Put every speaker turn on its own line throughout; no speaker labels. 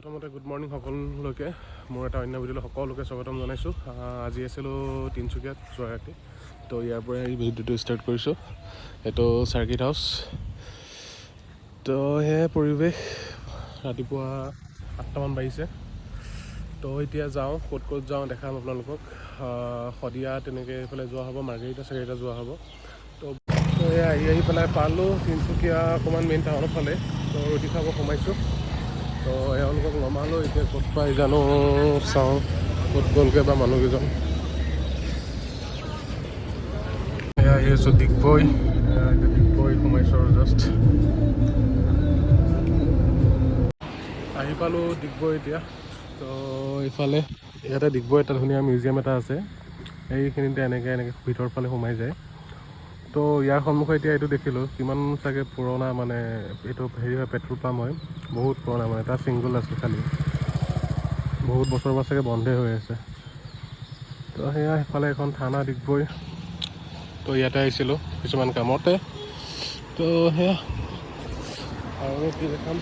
প্ৰথমতে good morning সকলোকে মোৰ এটা অন্য ভিডিঅ'লৈ সকলোকে স্বাগতম জনাইছোঁ। আজি আছিলোঁ তিনিচুকীয়াত যোৱা ৰাতি, তো ইয়াৰ পৰা এই ভিডিঅ'টো ষ্টাৰ্ট কৰিছোঁ। এইটো চাৰ্কিট হাউচ। তো সেয়াই পৰিৱেশ, ৰাতিপুৱা 8টামান বাজিছে। তো এতিয়া যাওঁ, ক'ত ক'ত যাওঁ দেখাম আপোনালোকক। শদিয়া তেনেকৈ এইফালে যোৱা হ'ব, মাৰ্ঘেৰিটা চাৰ্ঘেৰিটা যোৱা হ'ব। তো এয়া আহি পেলাই পালোঁ তিনিচুকীয়া অকণমান মেইন টাউনৰ ফালে। তো ৰুটি খাব সোমাইছোঁ। তো এওঁলোকক নমালোঁ, এতিয়া ক'ত পাই জানো, চাওঁ ক'ত গ'লগৈ বা মানুহকেইজন। এয়া আহি আছোঁ ডিগবৈ, এতিয়া ডিগবৈ সোমাইছোঁ আৰু জাষ্ট আহি পালোঁ ডিগবৈ এতিয়া। তো ইফালে ইয়াতে ডিগবৈ এটা ধুনীয়া মিউজিয়াম এটা আছে, এইখিনিতে এনেকৈ ভিতৰৰ ফালে সোমাই যায়। তো ইয়াৰ সন্মুখত এতিয়া এইটো দেখিলোঁ, কিমান চাগে পুৰণা, মানে এইটো হেৰি হয়, পেট্ৰল পাম্প হয়, বহুত পুৰণা, মানে এটা ছিংগল আছে খালি, বহুত বছৰৰ পৰা চাগে বন্ধই হৈ আছে। তো সেয়া সেইফালে এখন থানা ডিগবৈ। তো ইয়াতে আহিছিলোঁ কিছুমান কামতে। তো সেয়া আৰু কি দেখাম,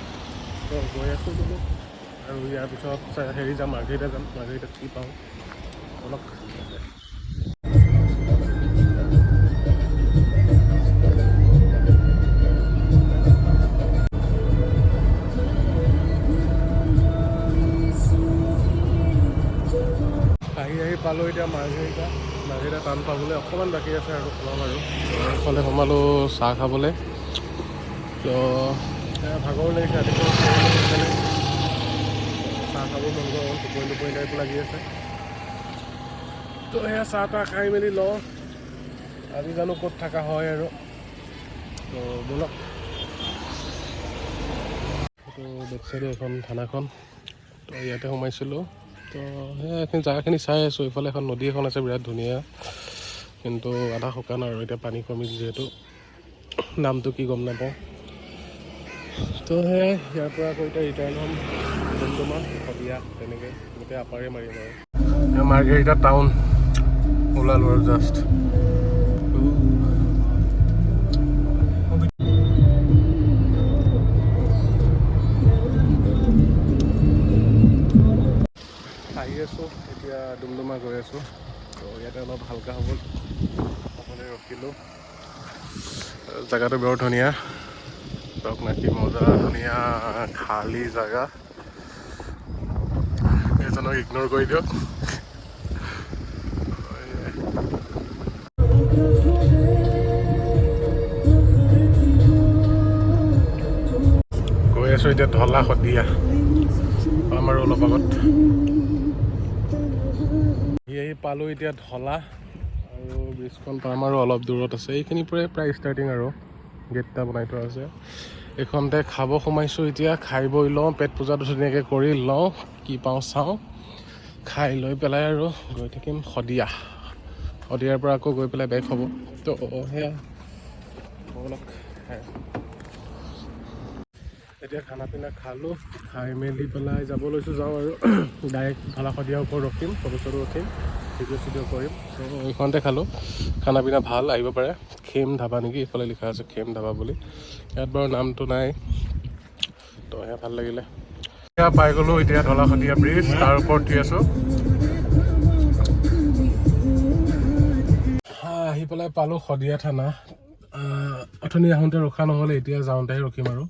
তো গৈ আছোঁ বোলো। আৰু ইয়াৰ পিছত হেৰি যাম, মাৰ্ঘেৰিটা যাম, মাৰ্ঘেৰিটাত কি পাওঁ অলপ। আহি পালোঁ এতিয়া মাৰ্ঘেৰিটা টান পাবলৈ অকণমান বাকী আছে আৰু সোমাম আৰু। এইফালে সোমালোঁ চাহ খাবলৈ। তো ভাগৰ লাগিছে, ৰাতিপুৱা চাহ খাব মন গ'ল, টোপনি টাইপ লাগি আছে। তো সেয়া চাহ তাহ খাই মেলি লওঁ, আজি জানো ক'ত থকা হয় আৰু। তো ব'লক। তো বেক চাইডে এখন থানাখন, তো ইয়াতে সোমাইছিলোঁ। তো সেয়া এইখিনি জেগাখিনি চাই আছোঁ। এইফালে এখন নদী এখন আছে বিৰাট ধুনীয়া, কিন্তু আধা শুকান আৰু, এতিয়া পানী কমিছে যিহেতু, নামটো কি গম নাপাওঁ। তো সেয়াই ইয়াৰ পৰা আকৌ এতিয়া ৰিটাৰ্ণ হ'ম ডুমডুমা, শদিয়া, তেনেকৈ গোটেই আপাৰে মাৰিম আৰু। মাৰ্ঘেৰিটা টাউন ওলালোঁ আৰু জাষ্ট। আহি আছোঁ এতিয়া, ডুমডুমা গৈ আছোঁ। তো ইয়াতে অলপ হালকা হ'ব, অকণে ৰখিলোঁ। জেগাটো বৰ ধুনীয়া, ধৰক না কি মজা, ধুনীয়া খালী জেগা। এজনক ইগন'ৰ কৰি দিয়ক। গৈ আছোঁ এতিয়া ঢলা শদিয়া, পাম আৰু অলপ আগত। আহি পালোঁ এতিয়া ঢলা, আৰু ব্ৰিজখন পাম আৰু অলপ দূৰত আছে। এইখিনিৰ পৰাই প্ৰায় ষ্টাৰ্টিং আৰু, গেট এটা বনাই থোৱা আছে। এইখনতে খাব সোমাইছোঁ এতিয়া, খাই বৈ লওঁ, পেট পূজাটো ধুনীয়াকৈ কৰি লওঁ, কি পাওঁ চাওঁ, খাই লৈ পেলাই আৰু গৈ থাকিম শদিয়া। শদিয়াৰ পৰা আকৌ গৈ পেলাই বেক হ'ব। তো সেয়া অলপ এতিয়া খানা পিনা খালোঁ, খাই মেলি পেলাই যাব লৈছোঁ, যাওঁ আৰু ডাইৰেক্ট ঢলা শদিয়াৰ ওপৰত ৰখিম, ফটো চটো উঠিম, ভিডিঅ' চিডিঅ' কৰিম। তো এইখনতে খালোঁ, খানা পিনা ভাল, আহিব পাৰে। খেম ধাবা নেকি, এইফালে লিখা আছে খেম ধাবা বুলি, ইয়াত বাৰু নামটো নাই। তো সেয়া ভাল লাগিলে। এতিয়া পাই গ'লোঁ এতিয়া ঢলা শদিয়া ব্ৰিজ, তাৰ ওপৰত উঠি আছোঁ। আহি পেলাই পালোঁ শদিয়া থানা। অথনি আহোঁতে ৰখা নহ'লে, এতিয়া যাওঁতেহে ৰখিম আৰু।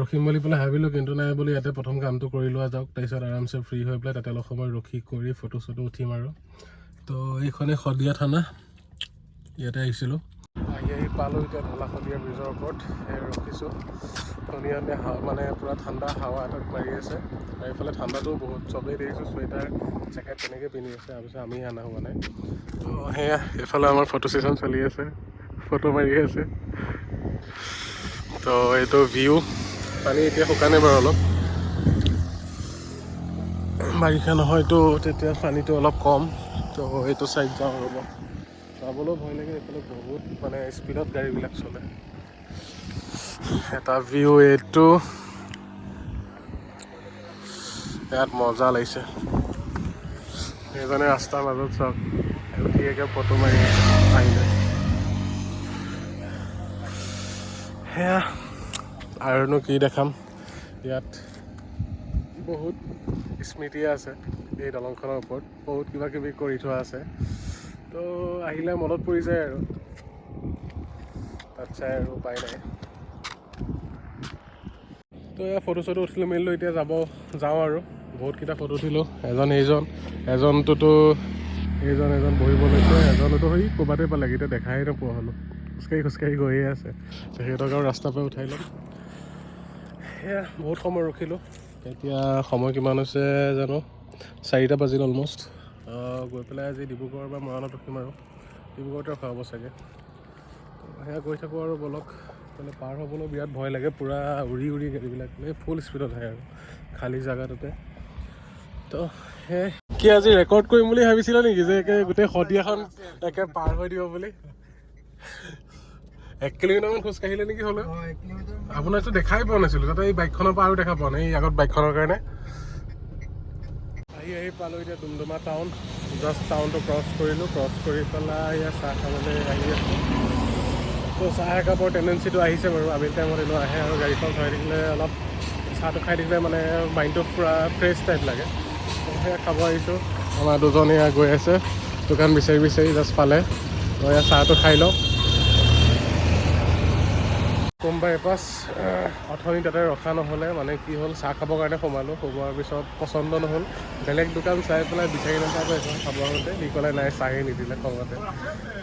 ৰখিম বুলি পেলাই ভাবিলোঁ, কিন্তু নাই বুলি, ইয়াতে প্ৰথম কামটো কৰি লোৱা যাওক, তাৰপিছত আৰামছে ফ্ৰী হৈ পেলাই তাতে অলপ সময় ৰখি কৰি ফটো চটো উঠিম আৰু। তো এইখনেই শদিয়া থানা, ইয়াতে আহিছিলোঁ। আহি পালোঁ এতিয়া ঢলা শদিয়া ব্ৰিজৰ ওপৰত, ৰখিছোঁ। ধুনীয়া ধুনীয়া মানে পূৰা ঠাণ্ডা হাৱা এটাত মাৰি আছে, আৰু এইফালে ঠাণ্ডাটোও বহুত, চবেই দেখিছোঁ চুৱেটাৰ জেকেট তেনেকৈ পিন্ধি আছে, তাৰপিছত আমি অনা হোৱা নাই। তো সেয়া এইফালে আমাৰ ফটো ছেশ্যন চলি আছে, ফটো মাৰি আছে। তো এইটো ভিউ, পানী এতিয়া শুকানে বাৰু অলপ, বাৰিষা নহয়তো তেতিয়া পানীটো অলপ কম। তো এইটো চাইড যাওঁ ৰ'ব, যাবলৈও ভয় লাগে, এইফালে বহুত মানে স্পীডত গাড়ীবিলাক চলে। এটা ভিউ এইটো, ইয়াত মজা লাগিছে। সেইজনে ৰাস্তাৰ মাজত চাওক, উঠিয়েকে ফটো মাৰি আহিলে। সেয়া আৰুনো কি দেখাম, ইয়াত বহুত স্মৃতি আছে এই দলংখনৰ ওপৰত, বহুত কিবা কিবি কৰি থোৱা আছে। তো আহিলে মনত পৰি যায় আৰু তাত চাই আৰু উপায় নাই। তো এয়া ফটো চটো উঠিলোঁ মেলিলোঁ, এতিয়া যাওঁ আৰু বহুতকেইটা ফটো উঠিলোঁ। এজনটোতো এজন বহিব লৈছে, এজনতো সেই ক'ৰবাতে পালেগৈ, এতিয়া দেখাই নোপোৱা হ'লোঁ। খোজকাঢ়ি গৈয়ে আছে। সিহঁতক আৰু ৰাস্তাৰ পৰা উঠাই ল'ম। সেয়া বহুত সময় ৰখিলোঁ। এতিয়া সময় কিমান হৈছে জানো, 4টা বাজিল অলম'ষ্ট। গৈ পেলাই আজি ডিব্ৰুগড় বা মৰাণত ৰখিম আৰু ডিব্ৰুগড়তে ৰখা হ'ব চাগে। সেয়া গৈ থাকোঁ আৰু বলক। মানে পাৰ হ'বলৈ বিৰাট ভয় লাগে, পূৰা উৰি গাড়ীবিলাক ফুল স্পীডত আহে আৰু খালী জেগাটোতে। তো সেই কি আজি ৰেকৰ্ড কৰিম বুলি ভাবিছিলা নেকি, যে একে গোটেই শদিয়াখন একে পাৰ হৈ দিব বুলি? 1 কিলোমিটাৰমান খোজকাঢ়িলে নেকি হ'লেও? আপোনাকতো দেখাই পোৱা নাছিলোঁ, তাতে এই বাইকখনৰ পৰা আৰু দেখা পোৱা নাই, এই আগত বাইকখনৰ কাৰণে। আহি পালোঁ এতিয়া ডুমডুমা টাউন। জাষ্ট টাউনটো ক্ৰছ কৰিলোঁ, ক্ৰছ কৰি পেলাই ইয়াত চাহ খাবলৈ আহি আছোঁ। তো চাহ একাপৰ টেণ্ডেঞ্চিটো আহিছে বাৰু, আবেলি টাইমত এনেও আহে। আৰু গাড়ীখন চলাই থাকিলে অলপ চাহটো খাই থাকিলে মানে মাইণ্ডটো পূৰা ফ্ৰেছ টাইপ লাগে। তো সেয়া খাব আহিছোঁ। আমাৰ দুজনে গৈ আছে দোকান বিচাৰি জাষ্ট পালে। তো এয়া চাহটো খাই লওঁ। কোনোবাই এপাছ অথনি তাতে ৰখা নহ'লে, মানে কি হ'ল, চাহ খাবৰ কাৰণে সোমোৱাৰ পিছত পচন্দ নহ'ল। বেলেগ দোকান চাই পেলাই বিচাৰি নাপালোঁ এখন খাব আহোঁতে, সি ক'লে নাই চাহেই নিদিলে খঙতে।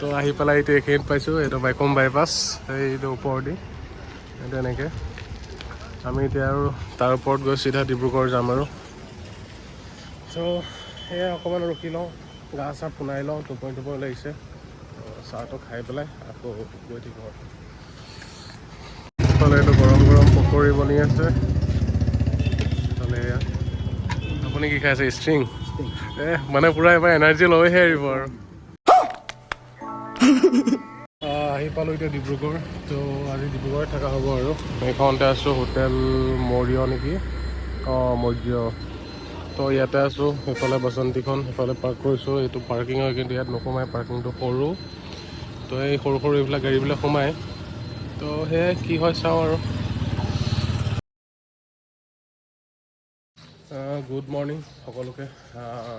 তো আহি পেলাই এইটো এইখিনিত পাইছোঁ, এইটো বাইকম বাইপাছ, এইটো ওপৰেদি এইটো এনেকৈ। আমি এতিয়া আৰু তাৰ ওপৰত গৈ চিধা ডিব্ৰুগড় যাম আৰু। চ' সেয়া অকণমান ৰখি লওঁ, গা চা ফুনাই লওঁ, টোপনি লাগিছে। চাহটো খাই পেলাই আকৌ গৈ থাকিম আৰু। ইফালে এইটো গৰম পকৰি বনি আছে। ইফালে এয়া আপুনি কি খাই আছে? ষ্ট্ৰিং? মানে পূৰা এবাৰ এনাৰ্জি লৈহে এৰিব আৰু। আহি পালোঁ এতিয়া ডিব্ৰুগড়। তো আজি ডিব্ৰুগড়ত থকা হ'ব আৰু। এইখনতে আছোঁ, হোটেল মৌৰ্য নেকি? মৌৰ্য। তো ইয়াতে আছোঁ। সেইফালে বাসন্তীখন, সেইফালে পাৰ্ক কৰিছোঁ। এইটো পাৰ্কিং হয়, কিন্তু ইয়াত নোসোমাই, পাৰ্কিংটো সৰু। তো এই সৰু এইবিলাক গাড়ীবিলাক সোমায়। তো সেয়াই কি হয় চাওঁ আৰু। গুড মৰ্ণিং সকলোকে।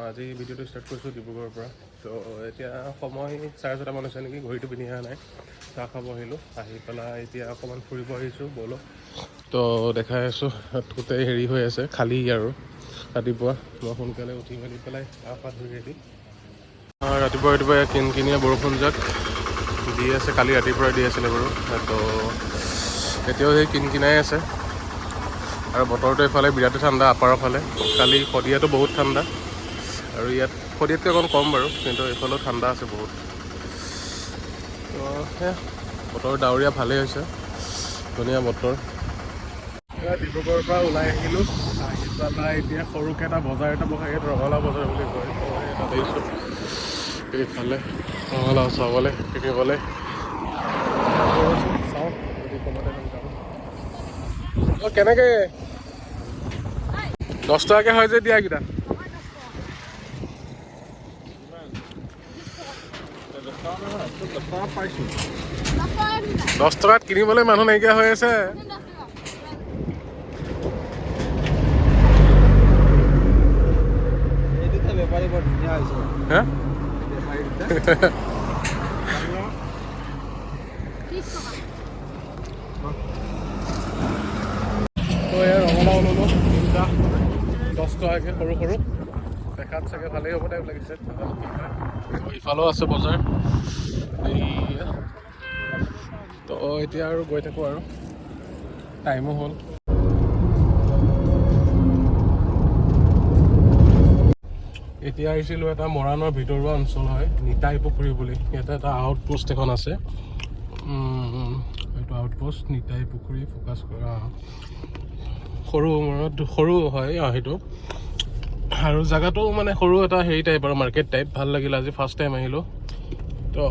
আজি ভিডিঅ'টো ষ্টাৰ্ট কৰিছোঁ ডিব্ৰুগড়ৰ পৰা। তো এতিয়া সময় 4:30মান হৈছে নেকি, ঘড়ীটো পিন্ধি অহা নাই। চাহ খাব আহিলোঁ, আহি পেলাই এতিয়া অকণমান ফুৰিব আহিছোঁ ব'লক। তো দেখাই আছোঁ গোটেই হেৰি হৈ আছে, খালী আৰু ৰাতিপুৱা মই সোনকালে উঠি মেলি পেলাই গা পা ধুই ৰেডি। ৰাতিপুৱা কিনকিনীয়া বৰষুণজাক দি আছে, কালি ৰাতিপুৱাই দি আছিলে বাৰু। তো এতিয়াও সেই কিনকিনাই আছে। আৰু বতৰটো এইফালে বিৰাটেই ঠাণ্ডা, আপাৰৰ ফালে। কালি শদিয়াটো বহুত ঠাণ্ডা, আৰু ইয়াত শদিয়াতকৈ অকণ কম বাৰু, কিন্তু এইফালেও ঠাণ্ডা আছে বহুত। তো সেয়া বতৰ ডাৱৰীয়া ভালেই হৈছে, ধুনীয়া বতৰ। ডিব্ৰুগড়ৰ পৰা ওলাই আহিলোঁ, আহি পেলাই এতিয়া সৰুকৈ এটা বজাৰ এটা বহে, ইয়াত ৰঙালাও বজাৰ বুলি কয়। তাত আহিছোঁ এইফালে ৰঙালাও চাবলৈ, কিনিবলৈ। চাওঁ যদি কমতে কেনেকৈ 10 টকাকৈ হয় যে দিয়াকেইটা? 10 টকাত কিনিবলৈ মানুহ নাইকিয়া হৈ আছে।
বেপাৰী বৰ ধুনীয়া হৈছে।
হা? তো এয়া ৰঙালাও ল'লোঁ 3টা, 10 টকাকৈ, সৰু দেখাত চাগে ভালেই হ'ব টাইপ লাগিছে। ইফালেও আছে বজাৰ। তো এতিয়া আৰু গৈ থাকোঁ আৰু, টাইমো হ'ল। এতিয়া আহিছিলোঁ, এটা মৰাণৰ ভিতৰুৱা অঞ্চল হয়, নিতাই পুখুৰী বুলি। ইয়াতে এটা আউটপোষ্ট এখন আছে। এইটো আউটপোষ্ট নিতাই পুখুৰী ফ'কাছ কৰা, সৰু হয় সেইটো। আৰু জেগাটো মানে সৰু এটা হেৰি টাইপ আৰু মাৰ্কেট টাইপ, ভাল লাগিল। আজি ফাৰ্ষ্ট টাইম আহিলোঁ। তো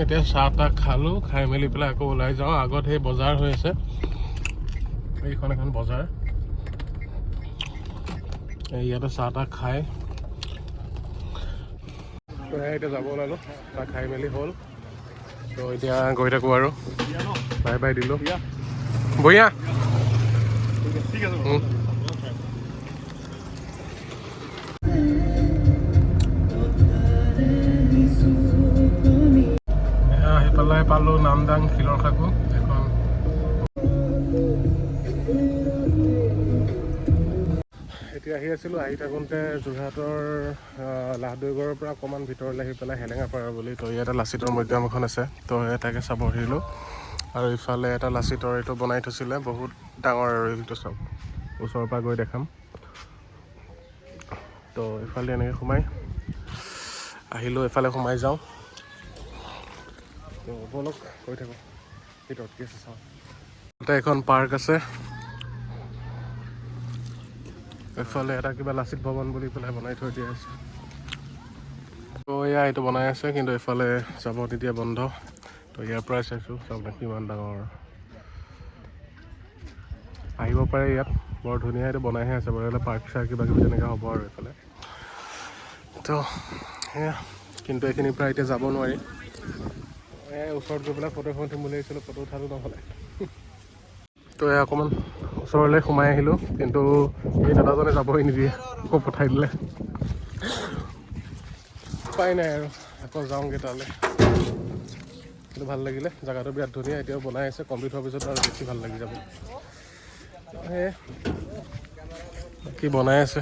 এতিয়া চাহ তাহ খালোঁ, খাই মেলি পেলাই আকৌ ওলাই যাওঁ। আগত সেই বজাৰ হৈ আছে, এইখন এখন বজাৰ। ইয়াতে চাহ তাহ খাই এতিয়া যাব ওলালোঁ। চাহ খাই মেলি হ'ল। তো এতিয়া গৈ থাকোঁ আৰু, বাই বাই দিলোঁ। বঢ়িয়া। এইফালে পালোঁ নামদাং শিলৰ সাঁকো এখন। এতিয়া আহি আছিলোঁ, আহি থাকোঁতে যোৰহাটৰ লাহদৈগড়ৰ পৰা অকণমান ভিতৰলৈ আহি পেলাই হেলেঙাপাৰা বুলি, তো ইয়াতে লাচিতৰ মৈদাম এখন আছে, তো তাকে চাব আহিলোঁ। আৰু ইফালে এটা লাচিতৰ এইটো বনাই থৈছিলে বহুত ডাঙৰ, আৰু এইটো চাওক ওচৰৰ পৰা গৈ দেখাম। তো ইফালে এনেকৈ সোমাই আহিলোঁ, এফালে সোমাই যাওঁ। তো বলক গৈ থাকোঁ ভিতৰত কি আছে চাওঁ। তাতে এখন পাৰ্ক আছে, এফালে এটা কিবা লাচিত ভৱন বুলি পেলাই বনাই থৈ দিয়া আছে। তো এয়া এইটো বনাই আছে, কিন্তু এফালে যাব নিদিয়া বন্ধ। তো ইয়াৰ পৰাই চাইছোঁ, চাওক না কিমান ডাঙৰ। আহিব পাৰে ইয়াত, বৰ ধুনীয়া। এইটো বনাইহে আছে বাৰু, এইফালে পাৰ্ক চাৰ্ক কিবা কিবি তেনেকৈ হ'ব আৰু এইফালে। তো সেয়া, কিন্তু এইখিনিৰ পৰা এতিয়া যাব নোৱাৰি। ওচৰত গৈ পেলাই ফটো এখন উঠিম বুলি আহিছিলোঁ, ফটো উঠালোঁ নহ'লে। তো অকণমান ওচৰলৈ সোমাই আহিলোঁ, কিন্তু এই দাদাজনে যাবই নিদিয়ে, আকৌ পঠাই দিলে। উপায় নাই আৰু, আকৌ যাওঁগৈ তালৈ। কিন্তু ভাল লাগিলে, জেগাটো বিৰাট ধুনীয়া। এতিয়াও বনাই আছে, কমপ্লিট হোৱাৰ পিছত আৰু বেছি ভাল লাগি যাব। সেয়ে কি বনাই আছে,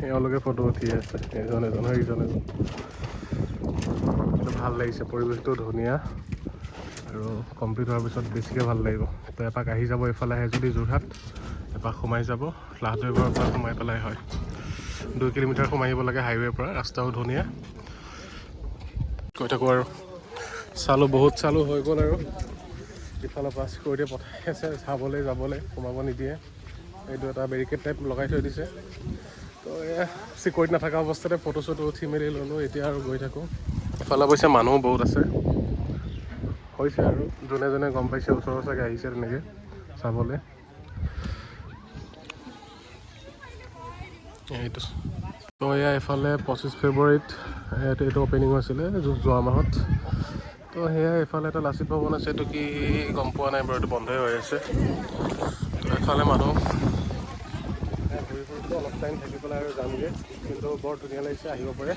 এওঁলোকে ফটো উঠি আছে, এজন এজন ইজন এজন। কিন্তু ভাল লাগিছে, পৰিৱেশটো ধুনীয়া, আৰু কমপ্লিট হোৱাৰ পিছত বেছিকৈ ভাল লাগিব। তো এপাক আহি যাব, এইফালে আহে যদি যোৰহাট, এপাক সোমাই যাব। লাহদৈগড়ৰ পৰা সোমাই পেলাই হয় 2 কিলোমিটাৰ সোমাই আহিব লাগে হাইৱেৰ পৰা, ৰাস্তাও ধুনীয়া। গৈ থাকোঁ আৰু, চালোঁ বহুত চালোঁ, হৈ গ'ল আৰু। ইফালৰ পৰা চিকিউৰিটিয়ে পঠাই আছে চাবলৈ, যাবলৈ, সোমাব নিদিয়ে। এইটো এটা বেৰিকেড টাইপ লগাই থৈ দিছে। তো এয়া চিকিউৰিটি নাথাকা অৱস্থাতে ফটো চটো উঠি মেলি ল'লোঁ। এতিয়া আৰু গৈ থাকোঁ। এফালে অৱশ্যে মানুহ বহুত আছে, হৈছে আৰু যোনে যোনে গম পাইছে, ওচৰৰ চাগে আহিছে তেনেকৈ চাবলৈ। এইটো তো এয়া এইফালে 25 ফেব্ৰুৱাৰীত এইটো অ'পেনিং হৈছিলে যোৱা মাহত। তো সেয়াই, এইফালে এটা লাচিত ভৱন আছে, এইটো কি গম পোৱা নাই বাৰু, এইটো বন্ধই হৈ আছে। তো এফালে মানুহ ঘূৰি ফুৰিছোঁ, অলপ টাইম থাকি পেলাই আৰু যামগৈ। কিন্তু বৰ ধুনীয়া লাগিছে, আহিব পাৰে।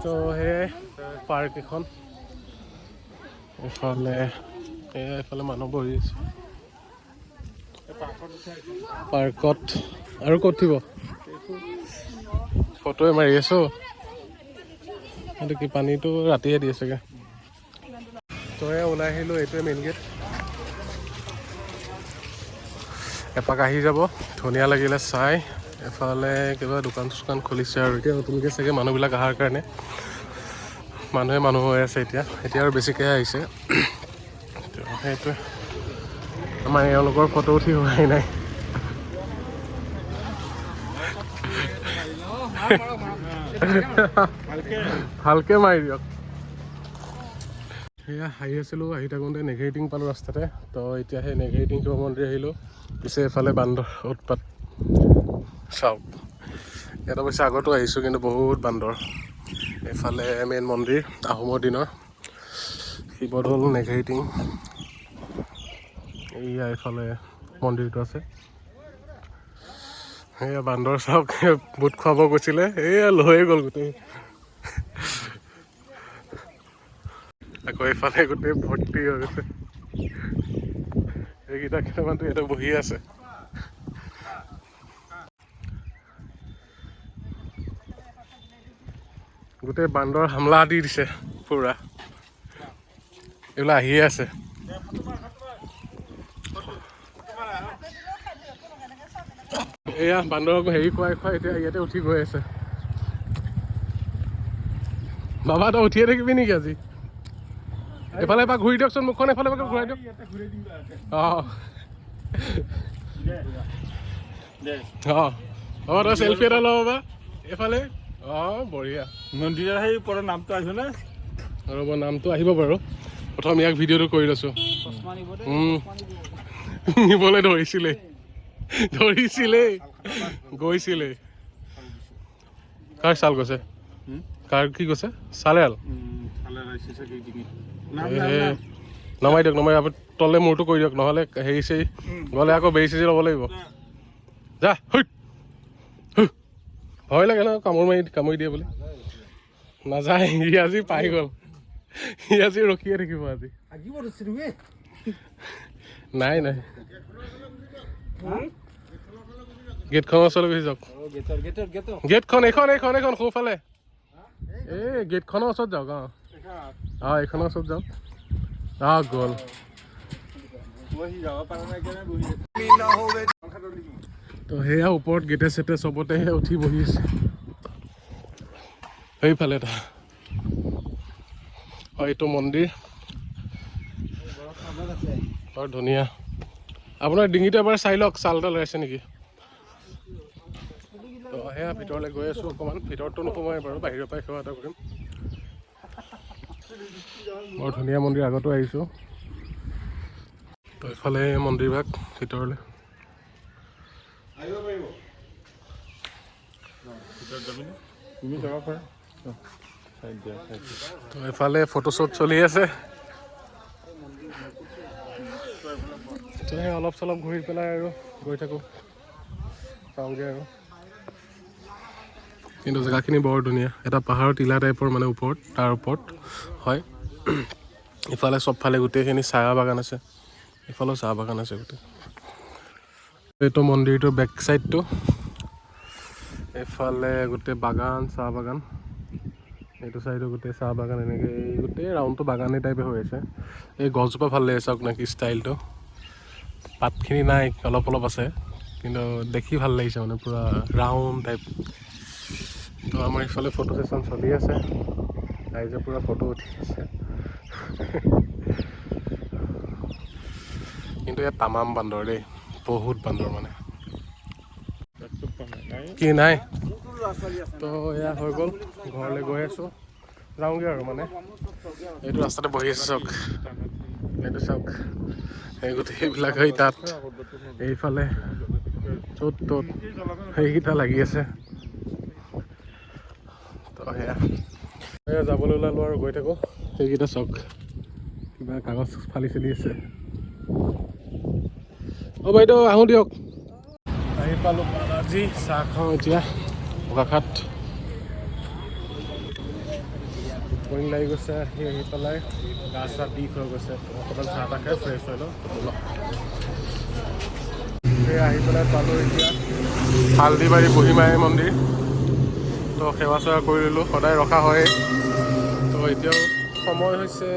তো সেয়াই পাৰ্ক এখন, এইফালে মানুহ বহি আছে পাৰ্কত। আৰু ক'ত উঠিব, ফটোৱে মাৰি আছোঁ। কিন্তু কি পানীটো ৰাতিয়ে দিয়ে চাগে। তো ওলাই আহিলোঁ, এইটোৱে মেইন গেট। এপাক আহি যাব, ধুনীয়া লাগিলে চাই। এফালে কিবা দোকান চোকান খুলিছে আৰু এতিয়া নতুনকৈ চাগে মানুহবিলাক অহাৰ কাৰণে মানুহ হৈ আছে। এতিয়া আৰু বেছিকৈ আহিছে। সেইটোৱে, আমাৰ এওঁলোকৰ ফটো উঠি হোৱাই নাই। ভালকে মাৰি দিয়ক। সেয়া আহি আছিলোঁ, আহি থাকোঁতে নেঘেৰিটিং পালোঁ ৰাস্তাতে। তো এতিয়া সেই নেঘেৰিটিং শিৱ মন্দিৰ আহিলোঁ। পিছে এফালে বান্দৰ উৎপাত চাওক। ইয়াত অৱশ্যে আগতো আহিছোঁ, কিন্তু বহুত বান্দৰ। এইফালে মেইন মন্দিৰ, আহোমৰ দিনৰ শিৱদৌল, নেঘেৰিটিং। এইয়া এইফালে মন্দিৰটো আছে। সেয়া বান্দৰ চাওক, বুট খুৱাব গৈছিলে, এয়া লৈয়ে গ'ল গোটেই। আকৌ এইফালে গোটেই ভৰ্তি হৈ গৈছে। এইকেইটা কেইটামানতো ইয়াতে বহি আছে। গোটেই বান্দৰ হামলা দি দিছে পুৰা, এইবিলাক আহিয়ে আছে। এয়া বান্দৰক হেৰি খুৱাই এতিয়া ইয়াতে উঠি গৈ আছে। বাবা তই উঠিয়ে থাকিবি নেকি আজি? এফালে এবাৰ ঘূৰি দিয়কচোন, মুখখন এফালে ঘূৰাই দিয়ক। অঁ অঁ তই চেল্ফি এটা ল বাবা এইফালে। অঁ বঢ়িয়া।
মন্দিৰৰ সেই ওপৰৰ নামটো আহিবনে?
ৰ'ব, নামটো আহিব বাৰু, প্ৰথম ইয়াক ভিডিঅ'টো কৰি লৈছোঁ। নিবলৈ ধৰিছিলেই গৈছিলে। কাৰ ছাল গৈছে? কাৰ কি কৈছে? চালেল নমাই দিয়ক, আপুনি তলে মূৰটো কৰি দিয়ক, নহ'লে হেৰি চেৰি গ'লে আকৌ বেৰি চেৰি ল'ব লাগিব। যা ভয় লাগে ন, কামুৰি দিয়ে বুলি। নাযায় ই আজি পাই গ'ল ই আজি ৰখিয়ে থাকিব আজি নাই নাই গেটখনৰ ওচৰলৈ গুচি যাওক গেটখন এইখন সোঁফালে এই গেটখনৰ ওচৰত যাওক এইখনৰ ওচৰত যাওক গ'ল তো সেয়া ওপৰত গেটে চেটে চবতে উঠি বহি আছে সেইফালে এটা এইটো মন্দিৰ বৰ ধুনীয়া আপোনাৰ ডিঙিটো এবাৰ চাই লওক ছাল এটা লগাইছে নেকি তো সেয়া ভিতৰলৈ গৈ আছোঁ অকণমান ভিতৰততো নোসোমাই বাৰু বাহিৰৰ পৰাই সেৱা এটা কৰিম বৰ ধুনীয়া মন্দিৰ আগতো আহিছোঁ তো এইফালে মন্দিৰভাগ ভিতৰলৈ তো এইফালে ফটোশ্বুট চলি আছে তো সেই অলপ চলপ ঘূৰি পেলাই আৰু গৈ থাকোঁ চাওঁগৈ আৰু কিন্তু জেগাখিনি বৰ ধুনীয়া এটা পাহাৰৰ টিলা টাইপৰ মানে ওপৰত তাৰ ওপৰত হয় ইফালে চবফালে গোটেইখিনি চাহ বাগান আছে ইফালেও চাহ বাগান আছে গোটেই এইটো মন্দিৰটোৰ বেক চাইডটো এইফালে গোটেই বাগান চাহ বাগান এইটো চাইডো গোটেই চাহ বাগান এনেকৈ গোটেই ৰাউণ্ডটো বাগানেই টাইপে হৈ আছে এই গছজোপা ভাল লাগিছে চাওক নাকি ষ্টাইলটো পাতখিনি নাই অলপ অলপ আছে কিন্তু দেখি ভাল লাগিছে মানে পূৰা ৰাউণ্ড টাইপ তো আমাৰ ইফালে ফটো ছেশ্যন চলি আছে ৰাইজে পূৰা ফটো উঠি আছে কিন্তু ইয়াত তামাম বান্দৰ দেই বহুত বান্দৰ মানে কি নাই তো এয়া হৈ গ'ল ঘৰলৈ গৈ আছোঁ যাওঁগৈ আৰু মানে এইটো ৰাস্তাতে বহি আছে চাওক এইটো চাওক এই গোটেইবিলাক সেই তাত এইফালে ত'ত সেইকেইটা লাগি আছে তো সেয়া যাবলৈ ওলালোঁ আৰু গৈ থাকোঁ সেইকেইটা চাওক কিবা কাগজ ফালি চলি আছে বাইদেউ আহোঁ দিয়ক আহি পালোঁ বালাজী চাহ খাওঁ এতিয়া বোকাখাট টোপনি লাগি গৈছে আহি পেলাই গা চা বিষ হৈ গৈছে অকণমান চাহ তাহ খাই ফ্ৰেছ হৈ লওঁ সেই আহি পেলাই পালোঁ এতিয়া হালদিবাৰী বুঢ়ীমাই মন্দিৰ তো সেৱা চেৱা কৰি ল'লোঁ সদায় ৰখা হয়েই তো এতিয়াও সময় হৈছে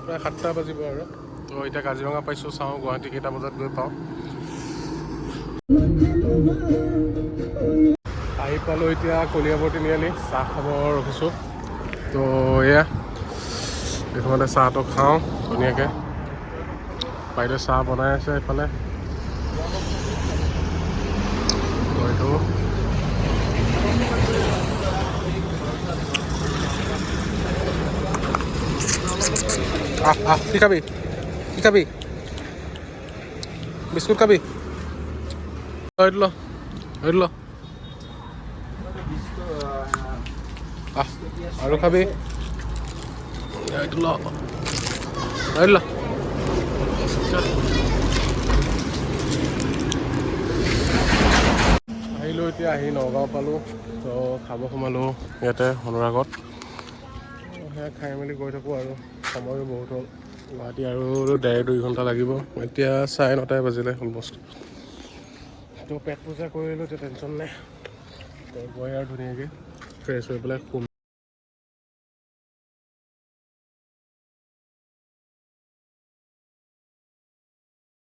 প্ৰায় 7টা বাজিব আৰু তো এতিয়া কাজিৰঙা পাইছোঁ চাওঁ গুৱাহাটী কেইটা বজাত গৈ পাওঁ আহি পালোঁ এতিয়া কলিয়াবৰ তিনিআলি চাহ খাব ৰখিছোঁ তো এয়া এইখনতে চাহটো খাওঁ ধুনীয়াকৈ বাইদেউ চাহ বনাই আছে এইফালে হয়তো কি খাবি বিস্কুট খাবি ল আৰু খাবি ল আহিলোঁ এতিয়া আহি নগাঁও পালোঁ তো খাব সোমালোঁ ইয়াতে অনুৰাগত সেয়া খাই মেলি গৈ থাকোঁ আৰু সময়ো বহুত হ'ল গুৱাহাটী আৰু 1.5-2 ঘণ্টা লাগিব এতিয়া 9:30 বাজিলে অলমষ্ট তো পেট পূজা কৰিলোঁ এতিয়া টেনশ্যন নাই তো গৈ আৰু ধুনীয়াকৈ ফ্ৰেছ হৈ পেলাই শুম